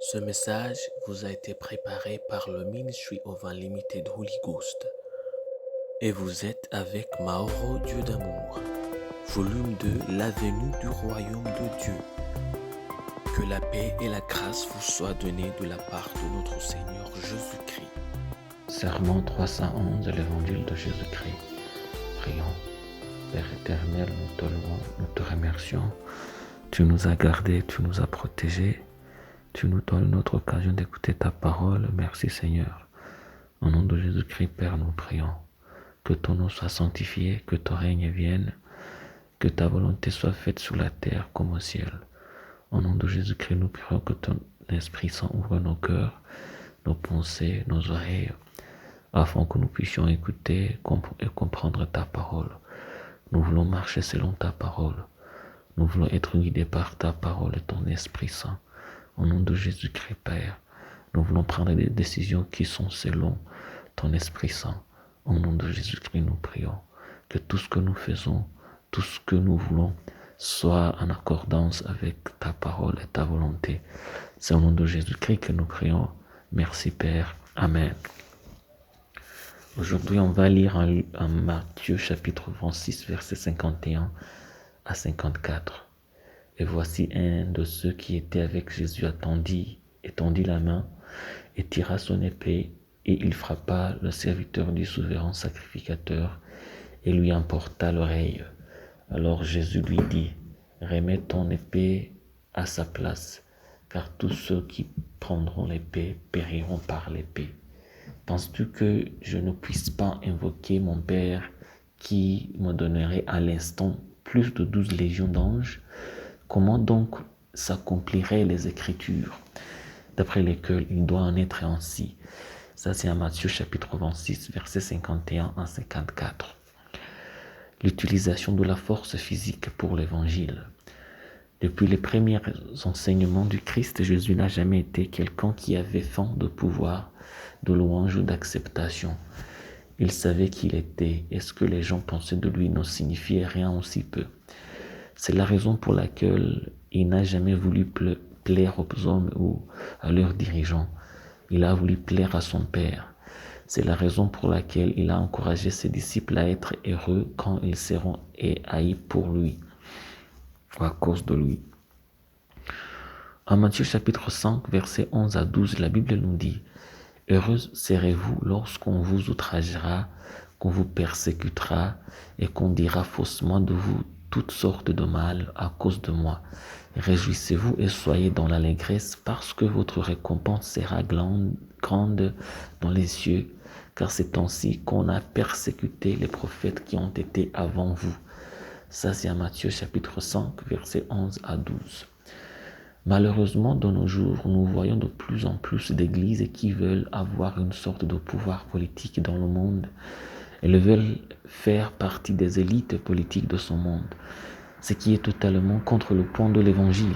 Ce message vous a été préparé par le Ministry of Unlimited Holy Ghost et vous êtes avec Mauro Dieu d'amour, volume 2, la venue du royaume de Dieu. Que la paix et la grâce vous soient données de la part de notre Seigneur Jésus-Christ. Sermon 311 de l'Évangile de Jésus-Christ. Prions. Père éternel, nous te louons, nous te remercions. Tu nous as gardés, tu nous as protégés. Tu nous donnes une autre occasion d'écouter ta parole. Merci Seigneur. Au nom de Jésus-Christ, Père, nous prions. Que ton nom soit sanctifié, que ton règne vienne, que ta volonté soit faite sur la terre comme au ciel. Au nom de Jésus-Christ, nous prions que ton Esprit Saint ouvre nos cœurs, nos pensées, nos oreilles, afin que nous puissions écouter et comprendre ta parole. Nous voulons marcher selon ta parole. Nous voulons être guidés par ta parole et ton Esprit Saint. Au nom de Jésus-Christ, Père, nous voulons prendre des décisions qui sont selon ton Esprit Saint. Au nom de Jésus-Christ, nous prions que tout ce que nous faisons, tout ce que nous voulons, soit en accordance avec ta parole et ta volonté. C'est au nom de Jésus-Christ que nous prions. Merci Père. Amen. Aujourd'hui, on va lire en Matthieu chapitre 26, versets 51 à 54. Et voici un de ceux qui étaient avec Jésus étendit la main et tira son épée, et il frappa le serviteur du souverain sacrificateur et lui emporta l'oreille. Alors Jésus lui dit, remets ton épée à sa place, car tous ceux qui prendront l'épée périront par l'épée. Penses-tu que je ne puisse pas invoquer mon Père qui me donnerait à l'instant plus de 12 légions d'anges? Comment donc s'accompliraient les Écritures, d'après lesquelles il doit en être ainsi? Ça, c'est en Matthieu chapitre 26, versets 51 à 54. L'utilisation de la force physique pour l'Évangile. Depuis les premiers enseignements du Christ, Jésus n'a jamais été quelqu'un qui avait faim de pouvoir, de louange ou d'acceptation. Il savait qui il était, et ce que les gens pensaient de lui ne signifiait rien aussi peu. C'est la raison pour laquelle il n'a jamais voulu plaire aux hommes ou à leurs dirigeants. Il a voulu plaire à son Père. C'est la raison pour laquelle il a encouragé ses disciples à être heureux quand ils seront haïs pour lui, ou à cause de lui. En Matthieu chapitre 5, versets 11 à 12, la Bible nous dit « Heureux serez-vous lorsqu'on vous outragera, qu'on vous persécutera et qu'on dira faussement de vous toutes sortes de mal à cause de moi. Réjouissez-vous et soyez dans l'allégresse parce que votre récompense sera grande dans les cieux, car c'est ainsi qu'on a persécuté les prophètes qui ont été avant vous. » Ça, c'est à Matthieu chapitre 5, versets 11 à 12. Malheureusement, de nos jours, nous voyons de plus en plus d'églises qui veulent avoir une sorte de pouvoir politique dans le monde. Elles veulent faire partie des élites politiques de ce monde, ce qui est totalement contre le point de l'Évangile.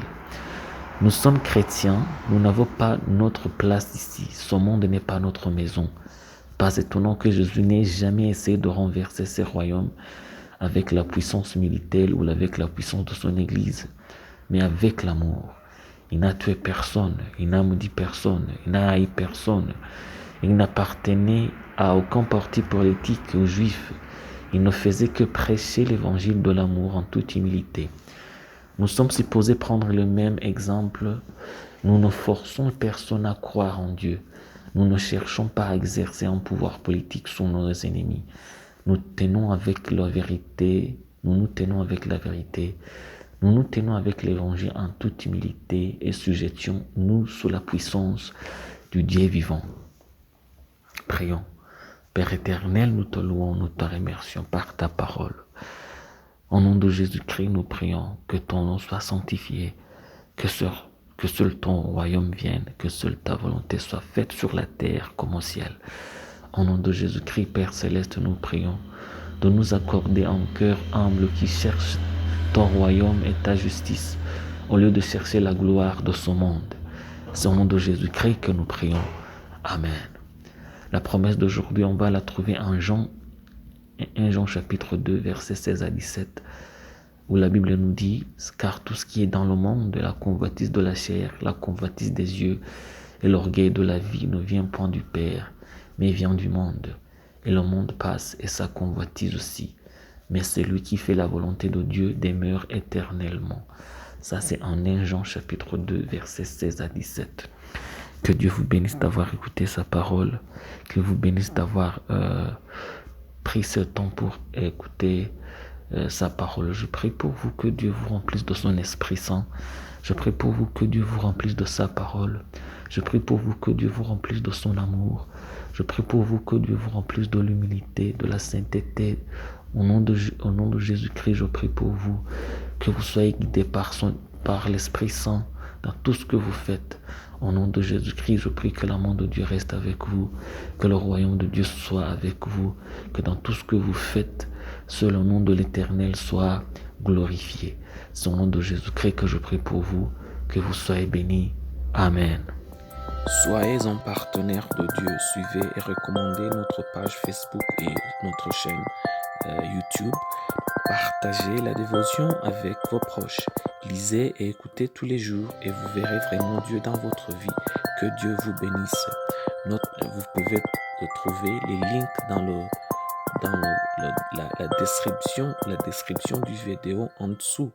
Nous sommes chrétiens, nous n'avons pas notre place ici. Ce monde n'est pas notre maison. Pas étonnant que Jésus n'ait jamais essayé de renverser ces royaumes avec la puissance militaire ou avec la puissance de son Église, mais avec l'amour. Il n'a tué personne, il n'a maudit personne, il n'a haï personne. Il n'appartenait à aucun parti politique ou juif. Il ne faisait que prêcher l'évangile de l'amour en toute humilité. Nous sommes supposés prendre le même exemple. Nous ne forçons personne à croire en Dieu. Nous ne cherchons pas à exercer un pouvoir politique sur nos ennemis. Nous tenons avec la vérité. Nous tenons avec la vérité. Nous tenons avec l'évangile en toute humilité et sujettions-nous sous la puissance du Dieu vivant. Prions. Père éternel, nous te louons, nous te remercions par ta parole. Au nom de Jésus-Christ, nous prions que ton nom soit sanctifié, que seul ton royaume vienne, que seule ta volonté soit faite sur la terre comme au ciel. Au nom de Jésus-Christ, Père céleste, nous prions de nous accorder un cœur humble qui cherche ton royaume et ta justice, au lieu de chercher la gloire de ce monde. C'est au nom de Jésus-Christ que nous prions. Amen. La promesse d'aujourd'hui, on va la trouver en Jean chapitre 2, versets 16 à 17. où la Bible nous dit, car tout ce qui est dans le monde, la convoitise de la chair, la convoitise des yeux et l'orgueil de la vie ne vient point du Père, mais vient du monde. Et le monde passe et sa convoitise aussi. Mais celui qui fait la volonté de Dieu demeure éternellement. Ça, c'est en 1 Jean chapitre 2, versets 16 à 17. Que Dieu vous bénisse d'avoir écouté sa parole. Que vous bénisse d'avoir pris ce temps pour écouter sa parole. Je prie pour vous que Dieu vous remplisse de son Esprit Saint. Je prie pour vous que Dieu vous remplisse de sa parole. Je prie pour vous que Dieu vous remplisse de son amour. Je prie pour vous que Dieu vous remplisse de l'humilité, de la sainteté. Au nom de Jésus-Christ, je prie pour vous que vous soyez guidés par l'Esprit Saint dans tout ce que vous faites. Au nom de Jésus-Christ, je prie que l'amour de Dieu reste avec vous, que le royaume de Dieu soit avec vous, que dans tout ce que vous faites, seul le nom de l'Éternel soit glorifié. C'est au nom de Jésus-Christ que je prie pour vous, que vous soyez bénis. Amen. Soyez un partenaire de Dieu. Suivez et recommandez notre page Facebook et notre chaîne YouTube. Partagez la dévotion avec vos proches. Lisez et écoutez tous les jours et vous verrez vraiment Dieu dans votre vie. Que Dieu vous bénisse. Vous pouvez trouver les links dans la description du vidéo en dessous.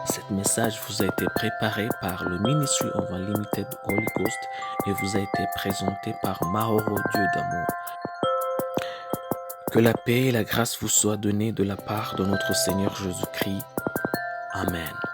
Cet message vous a été préparé par le Ministry of Unlimited Holy Ghost et vous a été présenté par Maoro Dieu d'amour. Que la paix et la grâce vous soient données de la part de notre Seigneur Jésus-Christ. Amen.